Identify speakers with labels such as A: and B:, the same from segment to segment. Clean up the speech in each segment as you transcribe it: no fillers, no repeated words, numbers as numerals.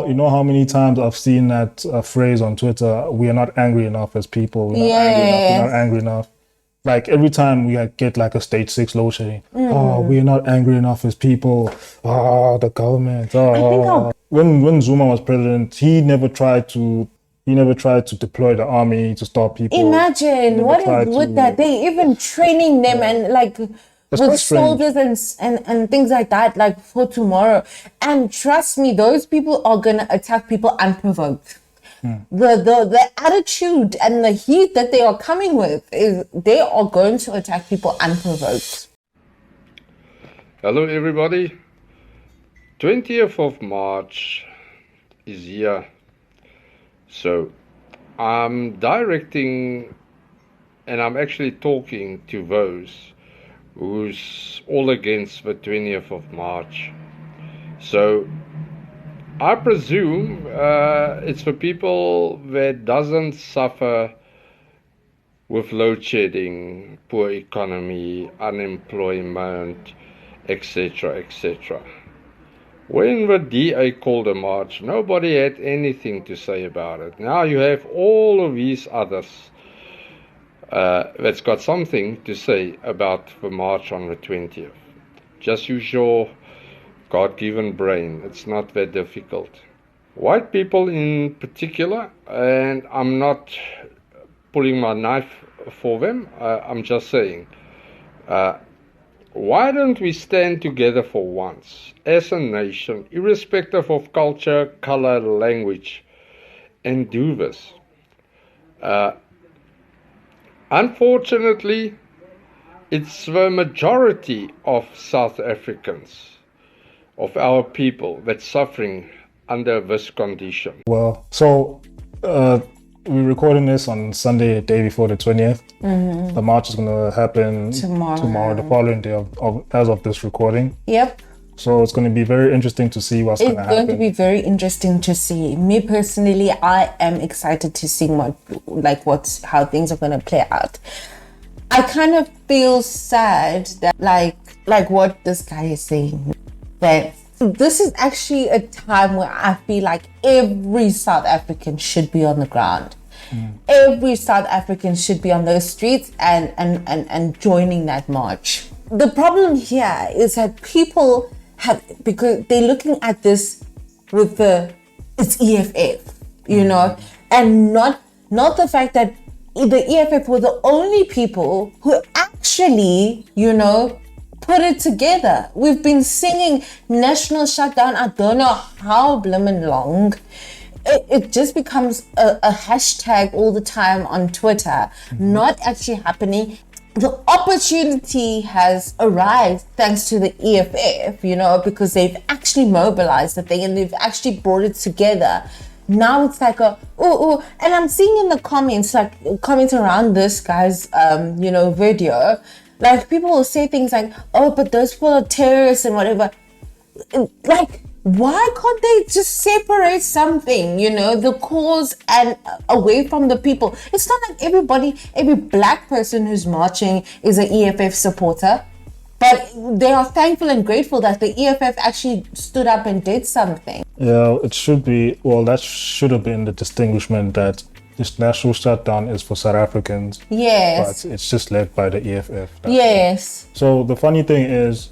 A: You know how many times I've seen that phrase on Twitter, we are not angry enough as people. We're not angry enough. Like every time we get like a stage 6 load shedding, we are not angry enough as people. The government. When Zuma was president, he never tried to deploy the army to stop people.
B: Imagine what is with that? They even training them and like with soldiers and things like that, like for tomorrow. And trust me, those people are gonna attack people unprovoked. The attitude and the heat that they are coming with is they are going to attack people unprovoked.
C: Hello everybody. 20th of March is here. So I'm directing and I'm actually talking to those who's all against the 20th of March. So I presume it's for people that doesn't suffer with load shedding, poor economy, unemployment, etc., etc. When the DA called a march, nobody had anything to say about it. Now you have all of these others that's got something to say about the march on the 20th. Just use your God-given brain. It's not that difficult. White people in particular, and I'm not pulling my knife for them, I'm just saying, why don't we stand together for once as a nation, irrespective of culture, color, language, and do this? Unfortunately, it's the majority of South Africans, of our people, that's suffering under this condition.
A: Well, so we're recording this on Sunday, the day before the 20th. The march is going to happen tomorrow, the following day as of this recording.
B: Yep.
A: So it's going to be very interesting to see what's going to happen.
B: It's going to be very interesting to see. Me personally, I am excited to see how things are going to play out. I kind of feel sad that like what this guy is saying, that this is actually a time where I feel like every South African should be on the ground. Every South African should be on those streets and joining that march. The problem here is that people because they're looking at this with it's EFF, you know, and not the fact that the EFF were the only people who actually, you know, put it together. We've been singing National Shutdown, I don't know how blimmin' long. It just becomes a hashtag all the time on Twitter, not actually happening. The opportunity has arrived thanks to the EFF, you know, because they've actually mobilized the thing and they've actually brought it together. Now it's like and I'm seeing in the comments, like comments around this guy's, video, like people will say things like, oh, but those people are terrorists and whatever. Like, why can't they just separate something, you know, the cause and away from the people? It's not like every black person who's marching is an EFF supporter, but they are thankful and grateful that the EFF actually stood up and did something.
A: Yeah, it should be, that should have been the distinguishment that this national shutdown is for South Africans.
B: Yes.
A: But it's just led by the EFF.
B: Yes.
A: So the funny thing is,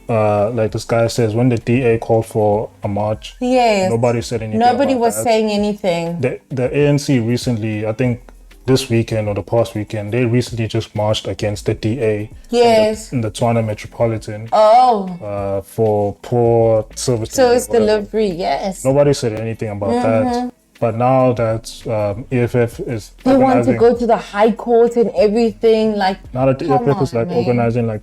A: like this guy says, when the DA called for a march, nobody said anything.
B: Nobody was saying anything.
A: The ANC recently, I think this weekend or the past weekend, they recently just marched against the DA.
B: Yes.
A: In the Tshwane Metropolitan. For poor
B: service delivery. Yes.
A: Nobody said anything about that. But now that EFF is
B: they want to go to the High Court and everything, like
A: now that the EFF is organizing like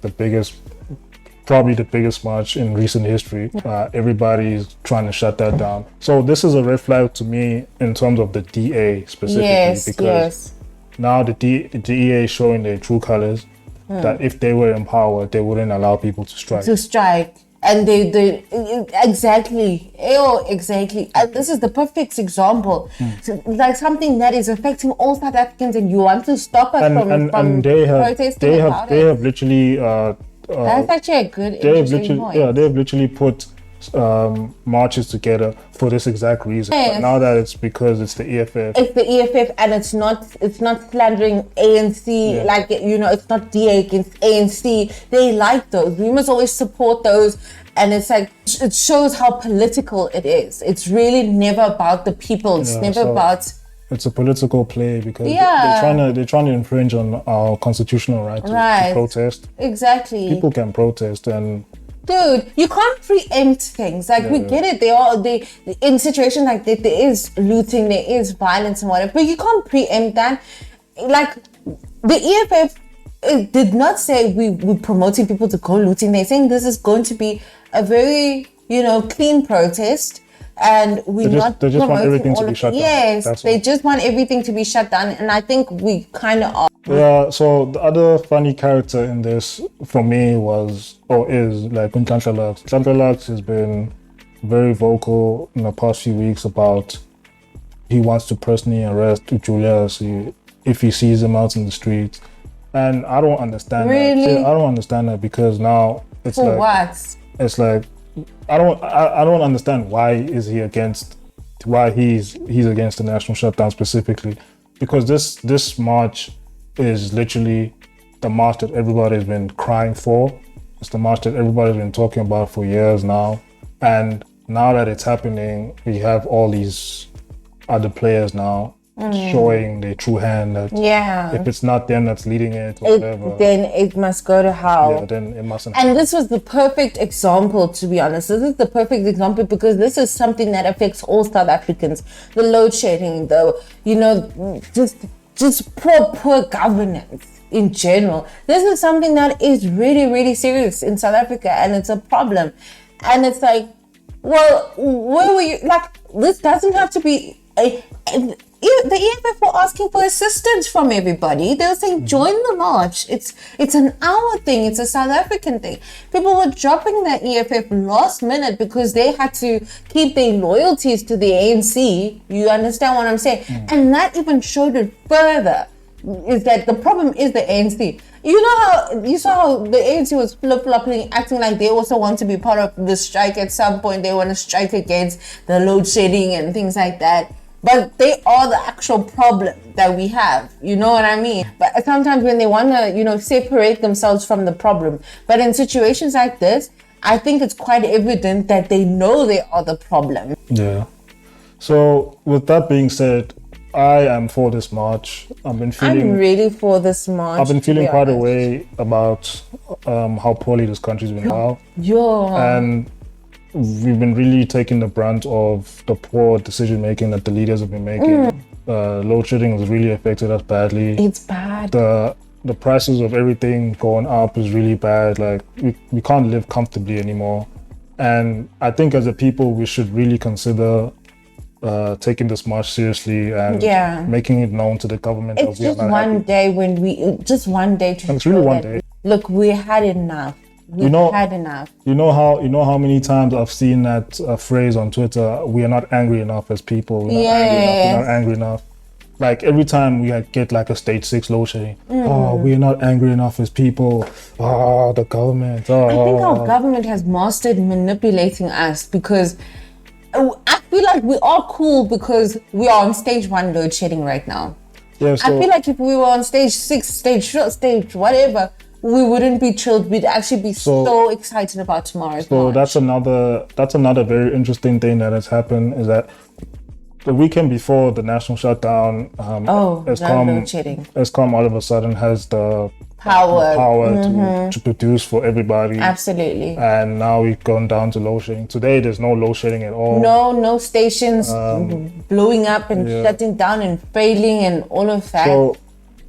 A: probably the biggest march in recent history. Everybody's trying to shut that down. So this is a red flag to me in terms of the DA specifically, because now the DA is showing their true colors, that if they were in power, they wouldn't allow people to strike.
B: And they exactly. And this is the perfect example. So, like something that is affecting all South Africans, and you want to stop us from protesting about it.
A: They have literally
B: that's actually a good interesting point.
A: Yeah, they've literally put marches together for this exact reason.
B: Yes.
A: But now that it's because it's the EFF.
B: It's the EFF, and it's not slandering ANC, like, you know, it's not DA against ANC. They like those. We must always support those. And it's like, it shows how political it is. It's really never about the people. It's never about...
A: It's a political play because they're trying to infringe on our constitutional right to protest.
B: Exactly.
A: People can protest, and
B: dude, you can't preempt things. Like, we get it. They in situations like that, there is looting, there is violence and whatever, but you can't preempt that. Like, the EFF did not say we're promoting people to go looting. They're saying this is going to be a very, you know, clean protest. And they just want everything to be shut down. Yes, they just want everything to be shut down, and I think we kind of are.
A: Yeah. So the other funny character in this for me is like Nhlanhla. Nhlanhla has been very vocal in the past few weeks about he wants to personally arrest Julius if he sees him out in the streets, and I don't understand that. I don't understand that because now it's
B: for
A: like
B: what?
A: It's like. I don't understand why he's against the national shutdown specifically, because this march is literally the march that everybody's been crying for. It's the march that everybody's been talking about for years now, and now that it's happening, we have all these other players now showing their true hand that if it's not them that's leading it or whatever,
B: then it must go to hell.
A: Yeah, then it mustn't.
B: And this was the perfect example, to be honest. This is the perfect example because this is something that affects all South Africans. The load shedding, just poor governance in general. This is something that is really, really serious in South Africa, and it's a problem. And it's like, well, where were you? Like, this doesn't have to be the EFF were asking for assistance from everybody. They were saying, join the march. It's an our thing. It's a South African thing. People were dropping the EFF last minute because they had to keep their loyalties to the ANC. You understand what I'm saying? And that even showed it further, is that the problem is the ANC. You saw how the ANC was flip-flopping, acting like they also want to be part of the strike at some point. They want to strike against the load shedding and things like that. But they are the actual problem that we have. You know what I mean? But sometimes when they want to, separate themselves from the problem. But in situations like this, I think it's quite evident that they know they are the problem.
A: Yeah. So with that being said, I am for this march. I'm
B: really for this march.
A: I've been feeling quite a way about how poorly this country's been now.
B: Yeah.
A: And we've been really taking the brunt of the poor decision making that the leaders have been making. Load shedding has really affected us badly.
B: It's bad.
A: The prices of everything going up is really bad. Like we can't live comfortably anymore. And I think as a people we should really consider taking this march seriously and making it known to the government.
B: It's just one day just one day to
A: it's really one day.
B: Look, we had enough. Had enough.
A: You know how many times I've seen that phrase on Twitter, we are not angry enough as people. We're not angry enough. Like every time we get like a stage 6 load shedding, we're not angry enough as people. The government.
B: I think our government has mastered manipulating us because I feel like we are cool because we are on stage 1 load shedding right now.
A: Yeah,
B: I feel like if we were on stage 6, stage whatever, we wouldn't be chilled. We'd actually be so excited about tomorrow's march.
A: That's another very interesting thing that has happened is that the weekend before the national shutdown, Eskom all of a sudden has the power to produce for everybody.
B: Absolutely.
A: And now we've gone down to load shedding. Today there's no load shedding at all.
B: No stations blowing up and shutting down and failing and all of that.
A: So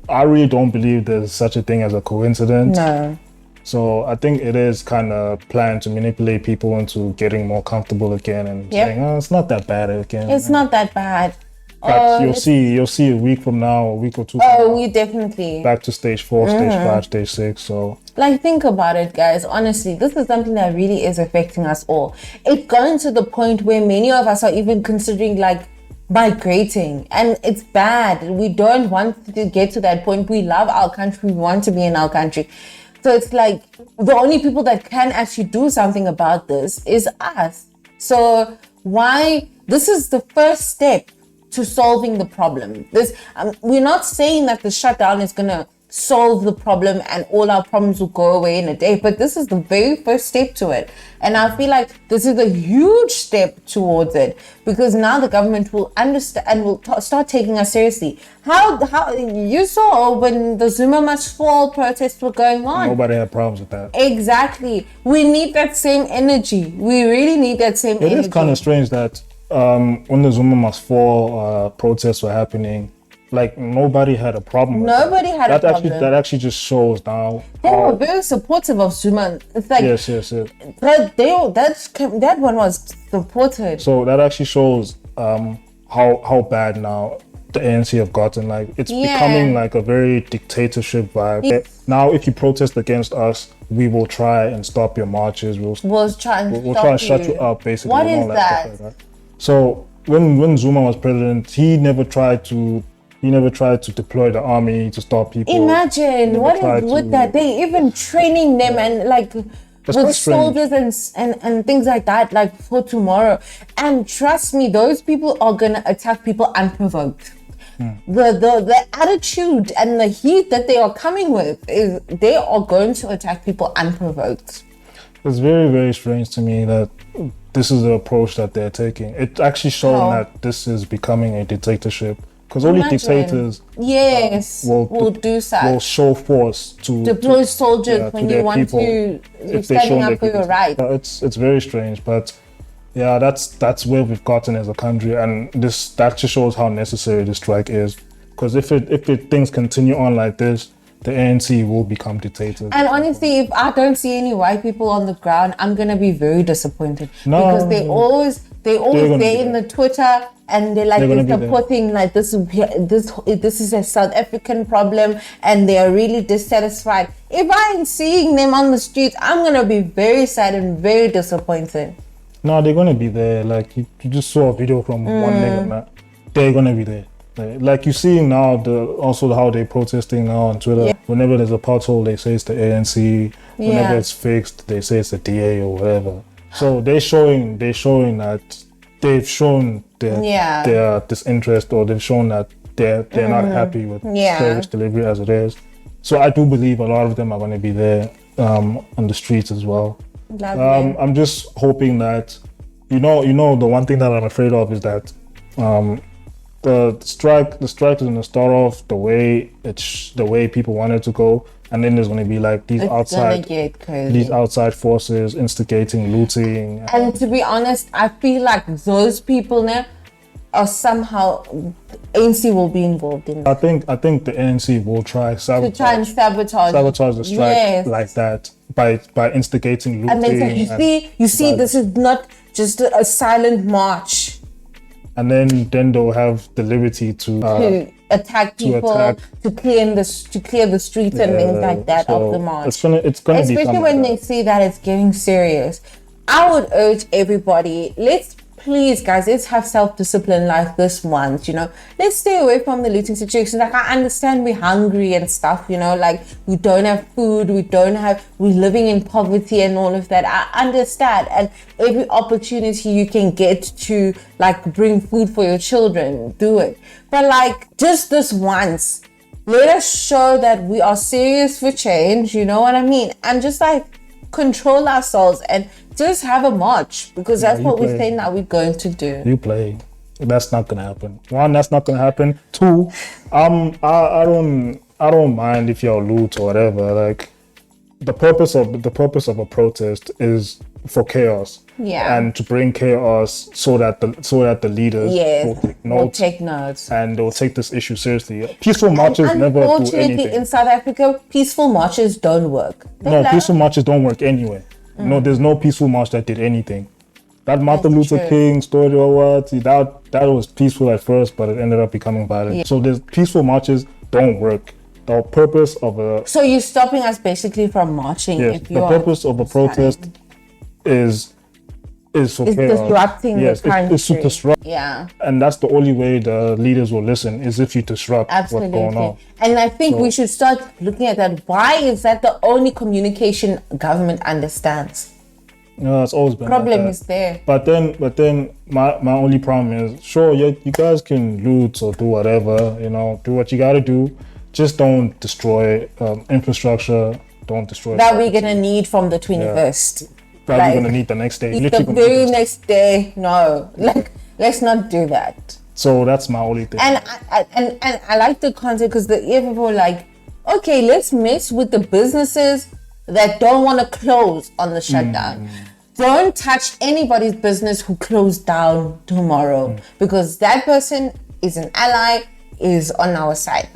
A: I really don't believe there's such a thing as a coincidence.
B: No.
A: So I think it is kind of planned to manipulate people into getting more comfortable again and saying, it's not that bad again.
B: It's not that bad.
A: But you'll see a week from now, a week or two from now,
B: we definitely
A: back to stage 4, stage 5, stage 6. So
B: think about it, guys. Honestly, this is something that really is affecting us all. It's gotten to the point where many of us are even considering migrating, and it's bad. We don't want to get to that point. We love our country. We want to be in our country. So it's like the only people that can actually do something about this is us. So why? This is the first step to solving the problem. We're not saying that the shutdown is going to solve the problem and all our problems will go away in a day, but this is the very first step to it. And I feel like this is a huge step towards it, because now the government will understand and will start taking us seriously. How you saw when the Zuma must fall protests were going on,
A: nobody had problems with that.
B: Exactly. We need that same energy. We really need that same energy.
A: It is kind of strange that when the Zuma must fall protests were happening, like nobody had a problem with
B: Nobody had a problem.
A: That actually just shows now.
B: They were very supportive of Zuma. It's like
A: yes.
B: That one was supported.
A: So that actually shows how bad now the ANC have gotten. Like it's becoming like a very dictatorship vibe. Now, if you protest against us, we will try and stop your marches. We'll try and shut you up. Basically,
B: what is that?
A: Like that. So when Zuma was president, he never tried to deploy the army to stop people.
B: Imagine what is with that. They even training them and like with soldiers and things like that, like for tomorrow. And trust me, those people are gonna attack people unprovoked. The attitude and the heat that they are coming with is they are going to attack people unprovoked.
A: It's very, very strange to me that this is the approach that they're taking. It's actually showing that this is becoming a dictatorship. Because only dictators will do such. Will show force to
B: deploy soldiers when you want to. You're standing up for your rights.
A: It's very strange, but yeah, that's where we've gotten as a country, and that just shows how necessary the strike is. Because if things continue on like this, the ANC will become dictators.
B: And honestly, if I don't see any white people on the ground, I'm gonna be very disappointed. Because they're always there in the Twitter. And they're supporting like this is a South African problem, and they are really dissatisfied. If I'm seeing them on the streets, I'm gonna be very sad and very disappointed.
A: No, they're gonna be there. Like you just saw a video from one nigga. They're gonna be there. Like you see now also how they protesting now on Twitter. Whenever there's a pothole, they say it's the ANC. Whenever it's fixed, they say it's the DA or whatever. So they're showing that they've shown their disinterest, or they've shown that they're not happy with service delivery as it is. So I do believe a lot of them are going to be there on the streets as well. I'm just hoping that you know the one thing that I'm afraid of is that the strike is going to start off the way people want it to go. And then there's going to be like these outside forces instigating looting.
B: And to be honest, I feel like those people now are somehow ANC will be involved in.
A: I think the ANC will try and sabotage the strike like that by instigating looting.
B: And they say, you see, this is not just a silent march.
A: And then they'll have the liberty to
B: attack people, to clear the streets and things like that of the march.
A: It's gonna
B: especially when they see that it's getting serious. I would urge everybody, please guys, let's have self-discipline like this once, let's stay away from the looting situation. Like I understand we're hungry and stuff, like we don't have food, we're living in poverty and all of that. I understand, and every opportunity you can get to like bring food for your children, do it. But like just this once, let us show that we are serious for change, you know what I mean? And just like control ourselves and just have a march, because that's what we're saying that we're going to do.
A: You play. That's not gonna happen. One, that's not gonna happen. Two, I don't mind if y'all loot or whatever. Like the purpose of a protest is for chaos. And to bring chaos so that the leaders will take notes and they'll take this issue seriously. Peaceful marches never do anything.
B: Unfortunately, in South Africa, peaceful marches don't work.
A: Peaceful marches don't work anyway. No, there's no peaceful march that did anything. That Martin Luther King story or what, that was peaceful at first, but it ended up becoming violent. So there's peaceful marches don't work. The purpose of
B: So you're stopping us basically from marching.
A: Yes, the purpose of a protest is is for
B: It's
A: chaos.
B: disrupting
A: Yes,
B: the country.
A: it's to disrupt.
B: Yeah.
A: And that's the only way the leaders will listen, is if you disrupt what's going on.
B: And I think we should start looking at that. Why is that the only communication government understands?
A: No, it's always been
B: Problem
A: like that.
B: is there.
A: But then my only problem is, sure, you guys can loot or do whatever, you know, do what you got to do. Just don't destroy infrastructure. Don't destroy
B: That
A: property.
B: we're gonna need from the 21st.
A: That
B: like,
A: we're gonna need the next day.
B: The
A: Literally gonna
B: very
A: need this.
B: next day. No, like let's not do that.
A: So that's my only thing.
B: And I like the concept because the EFF were like, okay, let's mess with the businesses that don't want to close on the shutdown. Don't touch anybody's business who closed down tomorrow because that person is an ally, is on our side.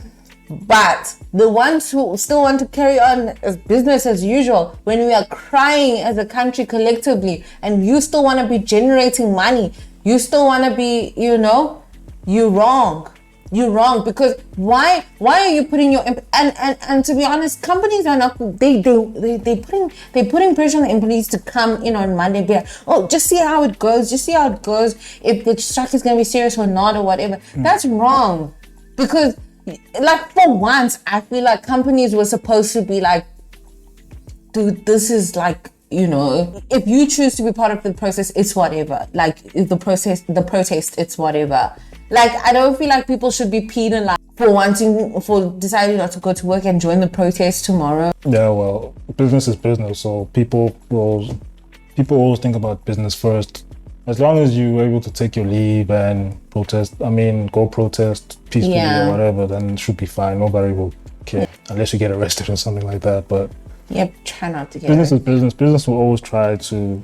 B: But the ones who still want to carry on as business as usual, when we are crying as a country collectively, and you still want to be generating money, you still want to be, you know, you're wrong. You're wrong because why are you putting your and to be honest, companies are not they putting pressure on the employees to come in on Monday and be like, oh, just see how it goes, if the strike is gonna be serious or not or whatever. That's wrong. Because like for once I feel like companies were supposed to be like, dude, this is like, you know, if you choose to be part of the process, it's whatever. Like if the protest, it's whatever. Like, I don't feel like people should be penalized for deciding not to go to work and join the protest tomorrow.
A: Yeah, well, business is business, so people always think about business first. As long as you're able to take your leave and go protest peacefully or whatever, then it should be fine. Nobody will care unless you get arrested or something like that. But
B: yep, try not to get
A: business is business. Business will always try to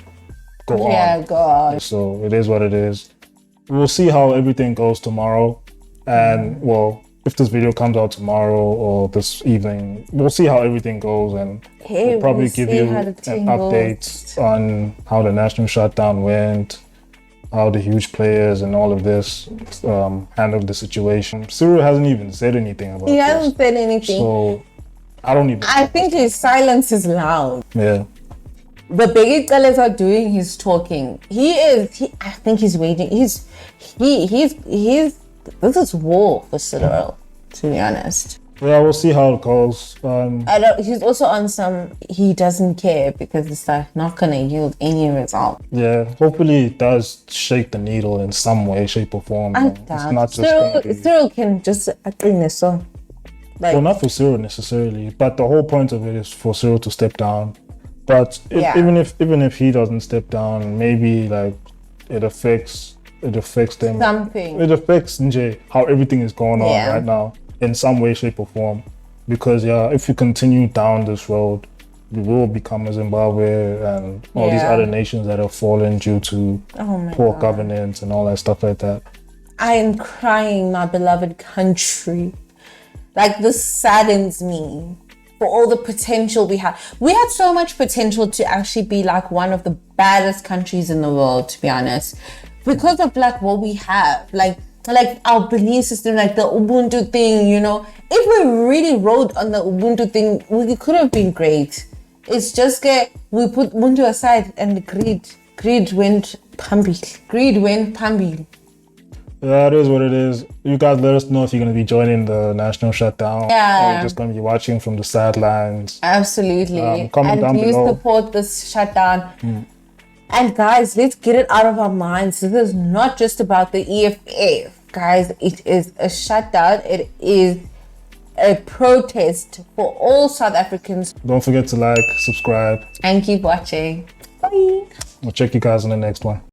A: go on.
B: Yeah, go on.
A: So it is what it is. We'll see how everything goes tomorrow. And well, if this video comes out tomorrow or this evening, we'll see how everything goes, and we'll probably give you an update on how the national shutdown went, how the huge players and all of this handled the situation. Cyril hasn't even said anything about this.
B: He hasn't said anything.
A: So I
B: think his silence is loud.
A: Yeah.
B: The big fellas are doing his talking. I think he's waiting. This is war for Cyril, to be honest.
A: Yeah, we'll see how it goes.
B: He's also on he doesn't care because it's like not gonna yield any result.
A: Yeah, hopefully it does shake the needle in some way, shape or form.
B: I
A: It's
B: doubt.
A: not just
B: Cyril can just bring this on.
A: Well, not for Cyril necessarily, but the whole point of it is for Cyril to step down. But even if he doesn't step down, maybe like it affects them.
B: Something.
A: It affects NJ, how everything is going on right now in some way, shape or form. Because if you continue down this road, we will become a Zimbabwe and all these other nations that have fallen due to poor governance and all that stuff like that.
B: I am crying, my beloved country. Like, this saddens me. For all the potential we have. We had so much potential to actually be like one of the baddest countries in the world, to be honest. Because of like what we have, like our belief system, like the Ubuntu thing, you know. If we really rode on the Ubuntu thing, we could have been great. It's just we put Ubuntu aside and greed went pambil.
A: Yeah, it is what it is. You guys let us know if you're going to be joining the national shutdown.
B: Yeah.
A: Or you're just going to be watching from the sidelines.
B: Absolutely.
A: Comment down
B: please
A: below.
B: Support this shutdown. And guys, let's get it out of our minds. This is not just about the EFF. Guys, it is a shutdown. It is a protest for all South Africans.
A: Don't forget to like, subscribe.
B: And keep watching. Bye.
A: We'll check you guys in the next one.